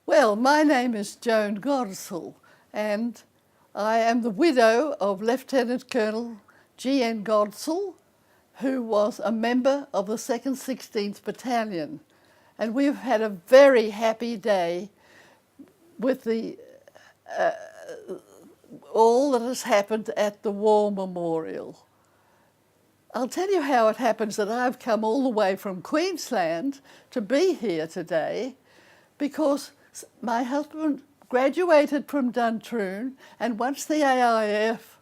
Well, my name is Joan Godsall, and I am the widow of Lieutenant Colonel G.N. Godsall, who was a member of the 2nd 16th Battalion. And we've had a very happy day with all that has happened at the War Memorial. I'll tell you how it happens that I've come all the way from Queensland to be here today, because my husband graduated from Duntroon, and once the AIF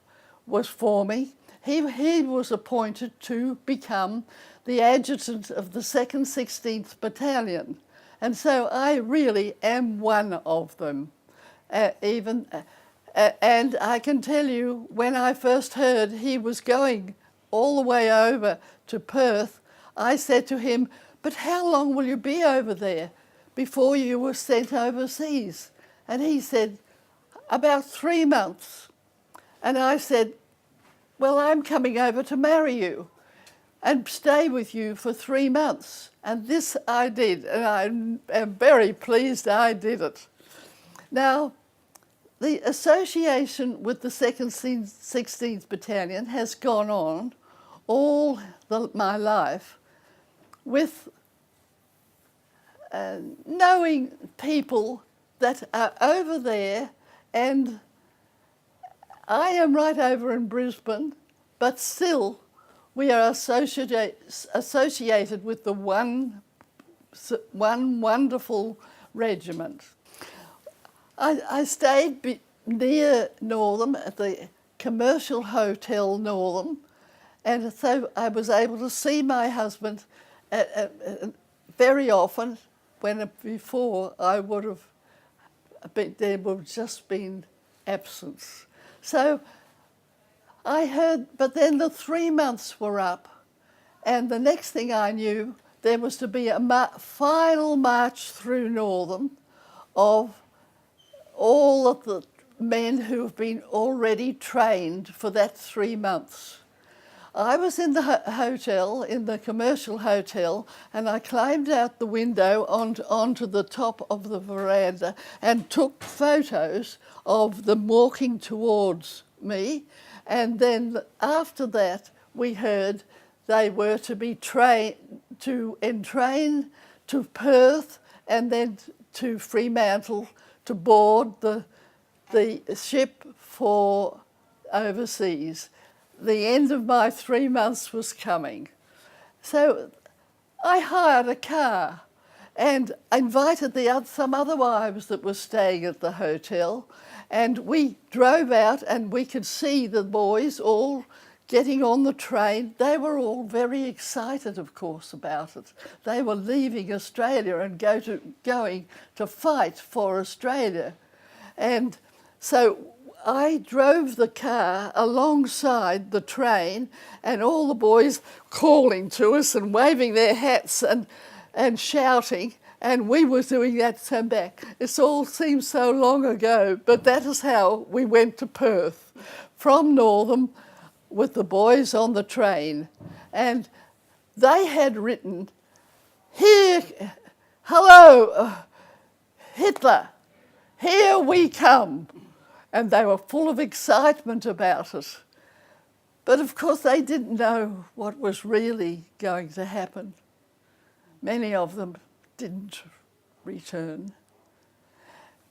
was forming, he was appointed to become the adjutant of the 2nd 16th Battalion. And so I really am one of them. And I can tell you, when I first heard he was going all the way over to Perth, I said to him, "But how long will you be over there before you were sent overseas?" And he said, "About 3 months." And I said, "Well, I'm coming over to marry you and stay with you for 3 months." And this I did, and I am very pleased I did it. Now, the association with the 2nd 16th Battalion has gone on all my life with knowing people that are over there, and I am right over in Brisbane, but still we are associated with the one wonderful regiment. I stayed near Northam at the Commercial Hotel Northam, and so I was able to see my husband very often, when before I would have there would have just been absence. So I heard, but then the 3 months were up, and the next thing I knew, there was to be a final march through Northam of all of the men who have been already trained for that 3 months. I was in the hotel, in the commercial hotel, and I climbed out the window onto the top of the veranda and took photos of them walking towards me. And then after that, we heard they were to be entrained to Perth and then to Fremantle to board the ship for overseas. The end of my 3 months was coming. So I hired a car and invited some other wives that were staying at the hotel, and we drove out, and we could see the boys all getting on the train. They were all very excited, of course, about it. They were leaving Australia and going to fight for Australia. And so I drove the car alongside the train, and all the boys calling to us and waving their hats and shouting, and we were doing that to back. It all seems so long ago, but that is how we went to Perth from Northam with the boys on the train. And they had written, "Here, hello, Hitler, here we come." And they were full of excitement about it. But of course they didn't know what was really going to happen. Many of them didn't return.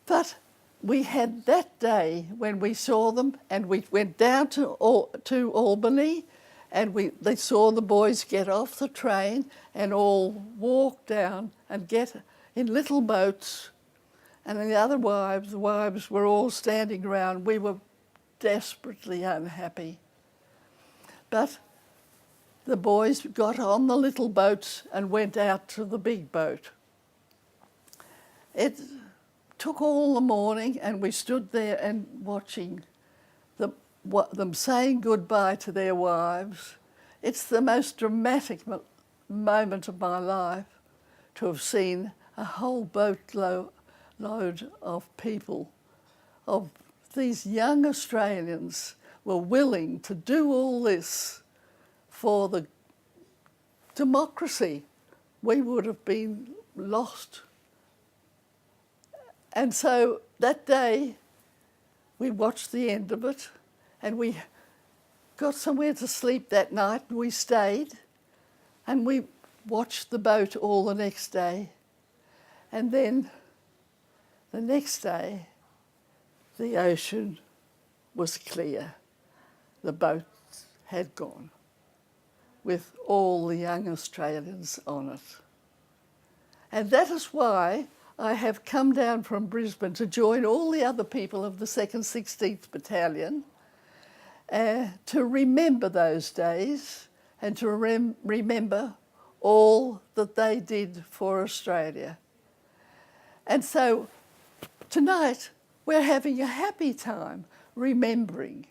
But we had that day when we saw them, and we went down to Albany, and they saw the boys get off the train and all walk down and get in little boats. And the other wives, were all standing around. We were desperately unhappy. But the boys got on the little boats and went out to the big boat. It took all the morning, and we stood there and watching them saying goodbye to their wives. It's the most dramatic moment of my life, to have seen a whole boatload of people, of these young Australians, were willing to do all this for the democracy. We would have been lost And so that day we watched the end of it, and we got somewhere to sleep that night, and we stayed, and we watched the boat all the next day. And then the next day, the ocean was clear. The boat had gone with all the young Australians on it. And that is why I have come down from Brisbane to join all the other people of the 2nd 16th Battalion to remember those days and to remember all that they did for Australia. And so tonight we're having a happy time remembering.